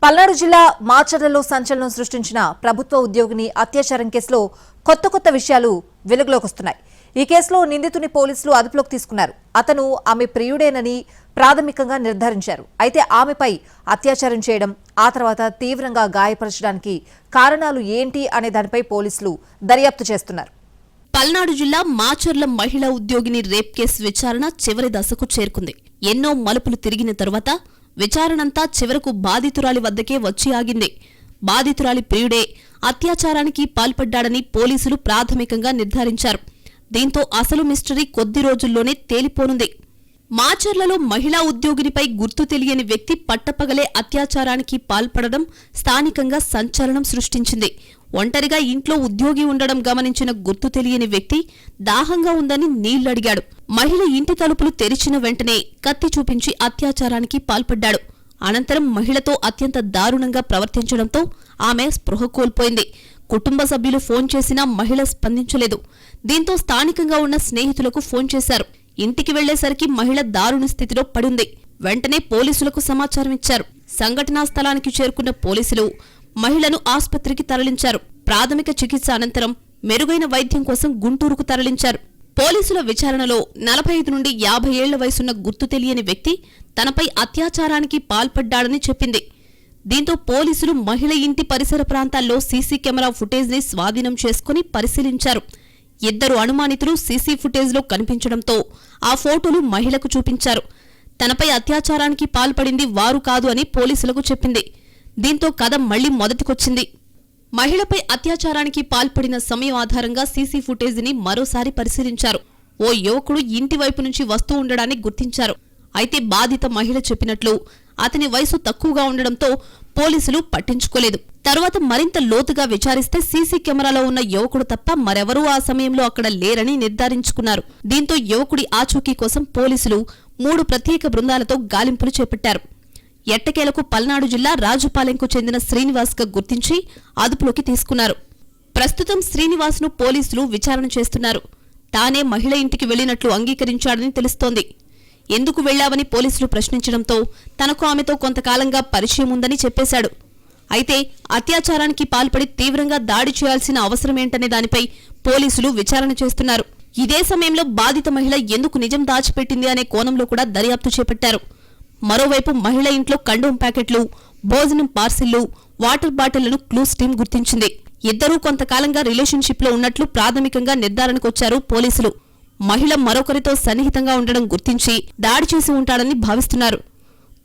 పల్నాడు జిల్లా మాచర్లలో సంచలనం సృష్టించిన ప్రభుత్వ ఉద్యోగిని అత్యాచారం కేసులో కొత్త విషయాలు వెలుగులోకి వస్తున్నాయి. ఈ కేసులో నిందితుని పోలీసులు అదుపులోకి తీసుకున్నారు. అతను ఆమె ప్రియుడేనని ప్రాథమికంగా నిర్ధారించారు. అయితే ఆమెపై అత్యాచారం చేయడం, ఆ తర్వాత తీవ్రంగా గాయపరచడానికి కారణాలు ఏంటి అనే దానిపై పోలీసులు దర్యాప్తు చేస్తున్నారు. పల్నాడు జిల్లా మాచర్ల మహిళా ఉద్యోగిని రేప్ కేసు విచారణ చివరి దశకు చేరుకుంది. ఎన్నో మలుపులు తిరిగిన తరువాత విచారణంతా చివరకు బాధితురాలి వద్దకే వచ్చి ఆగింది. బాధితురాలి ప్రియుడే అత్యాచారానికి పాల్పడ్డాడని పోలీసులు ప్రాథమికంగా నిర్ధారించారు. దీంతో అసలు మిస్టరీ కొద్ది రోజుల్లోనే తేలిపోనుంది. మాచర్లలో మహిళా ఉద్యోగినిపై గుర్తు తెలియని వ్యక్తి పట్టపగలే అత్యాచారానికి పాల్పడడం స్థానికంగా సంచలనం సృష్టించింది. ఒంటరిగా ఇంట్లో ఉద్యోగి ఉండడం గమనించిన గుర్తు తెలియని వ్యక్తి దాహంగా ఉందని నీళ్లడిగాడు. మహిళ ఇంటి తలుపులు తెరిచిన వెంటనే కత్తి చూపించి అత్యాచారానికి పాల్పడ్డాడు. అనంతరం మహిళతో అత్యంత దారుణంగా ప్రవర్తించడంతో ఆమె స్పృహ కోల్పోయింది. కుటుంబ సభ్యులు ఫోన్ చేసినా మహిళ స్పందించలేదు. దీంతో స్థానికంగా ఉన్న స్నేహితులకు ఫోన్ చేశారు. ఇంటికి వెళ్లేసరికి మహిళ దారుణ స్థితిలో పడుంది. వెంటనే పోలీసులకు సమాచారం ఇచ్చారు. సంఘటనా స్థలానికి చేరుకున్న పోలీసులు మహిళను ఆస్పత్రికి తరలించారు. ప్రాథమిక చికిత్స అనంతరం మెరుగైన వైద్యం కోసం గుంటూరుకు తరలించారు. పోలీసుల విచారణలో 45 నుండి 50 ఏళ్ల వయసున్న గుర్తు తెలియని వ్యక్తి తనపై అత్యాచారానికి పాల్పడ్డాడని చెప్పింది. దీంతో పోలీసులు మహిళ ఇంటి పరిసర ప్రాంతాల్లో సీసీ కెమెరా ఫుటేజ్ని స్వాధీనం చేసుకుని పరిశీలించారు. ఇద్దరు అనుమానితులు సీసీ ఫుటేజ్లో కనిపించడంతో ఆ ఫోటోలు మహిళకు చూపించారు. తనపై అత్యాచారానికి పాల్పడింది వారు కాదు అని పోలీసులకు చెప్పింది. దీంతో కథ మళ్లీ మొదటికొచ్చింది. మహిళపై అత్యాచారానికి పాల్పడిన సమయం ఆధారంగా సీసీ ఫుటేజ్ని మరోసారి పరిశీలించారు. ఓ యువకుడు ఇంటి వైపు నుంచి వస్తూ ఉండడాన్ని గుర్తించారు. అయితే బాధిత మహిళ చెప్పినట్లు అతని వయసు తక్కువగా ఉండడంతో పోలీసులు పట్టించుకోలేదు. తరువాత మరింత లోతుగా విచారిస్తే సీసీ కెమెరాలో ఉన్న యువకుడు తప్ప మరెవరూ ఆ సమయంలో అక్కడ లేరని నిర్ధారించుకున్నారు. దీంతో యువకుడి ఆచూకీ కోసం పోలీసులు 3 ప్రత్యేక బృందాలతో గాలింపులు చేపట్టారు. ఎట్టకేలకు పల్నాడు జిల్లా రాజుపాలెంకు చెందిన శ్రీనివాస్గా గుర్తించి అదుపులోకి తీసుకున్నారు. ప్రస్తుతం శ్రీనివాస్ను పోలీసులు విచారణ చేస్తున్నారు. తానే మహిళ ఇంటికి వెళ్లినట్లు అంగీకరించాడని తెలుస్తోంది. ఎందుకు వెళ్లావని పోలీసులు ప్రశ్నించడంతో తనకు ఆమెతో కొంతకాలంగా పరిచయం ఉందని చెప్పేశాడు. అయితే అత్యాచారానికి పాల్పడి తీవ్రంగా దాడి చేయాల్సిన అవసరమేంటనే దానిపై పోలీసులు విచారణ చేస్తున్నారు. ఇదే సమయంలో బాధిత మహిళ ఎందుకు నిజం దాచిపెట్టింది అనే కోణంలో కూడా దర్యాప్తు చేపట్టారు. మరోవైపు మహిళ ఇంట్లో కండోమ్ ప్యాకెట్లు, భోజనం పార్సిళ్లు, వాటర్ బాటిళ్లను క్లూస్ టీం గుర్తించింది. ఇద్దరూ కొంతకాలంగా రిలేషన్షిప్లో ఉన్నట్లు ప్రాథమికంగా నిర్ధారణకొచ్చారు పోలీసులు. మహిళ మరొకరితో సన్నిహితంగా ఉండడం గుర్తించి దాడి చేసి ఉంటాడని భావిస్తున్నారు.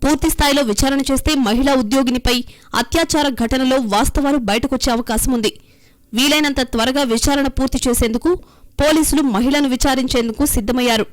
పూర్తిస్థాయిలో విచారణ చేస్తే మహిళా ఉద్యోగినిపై అత్యాచార ఘటనలో వాస్తవాలు బయటకొచ్చే అవకాశం ఉంది. వీలైనంత త్వరగా విచారణ పూర్తి చేసేందుకు పోలీసులు మహిళను విచారించేందుకు సిద్ధమయ్యారు.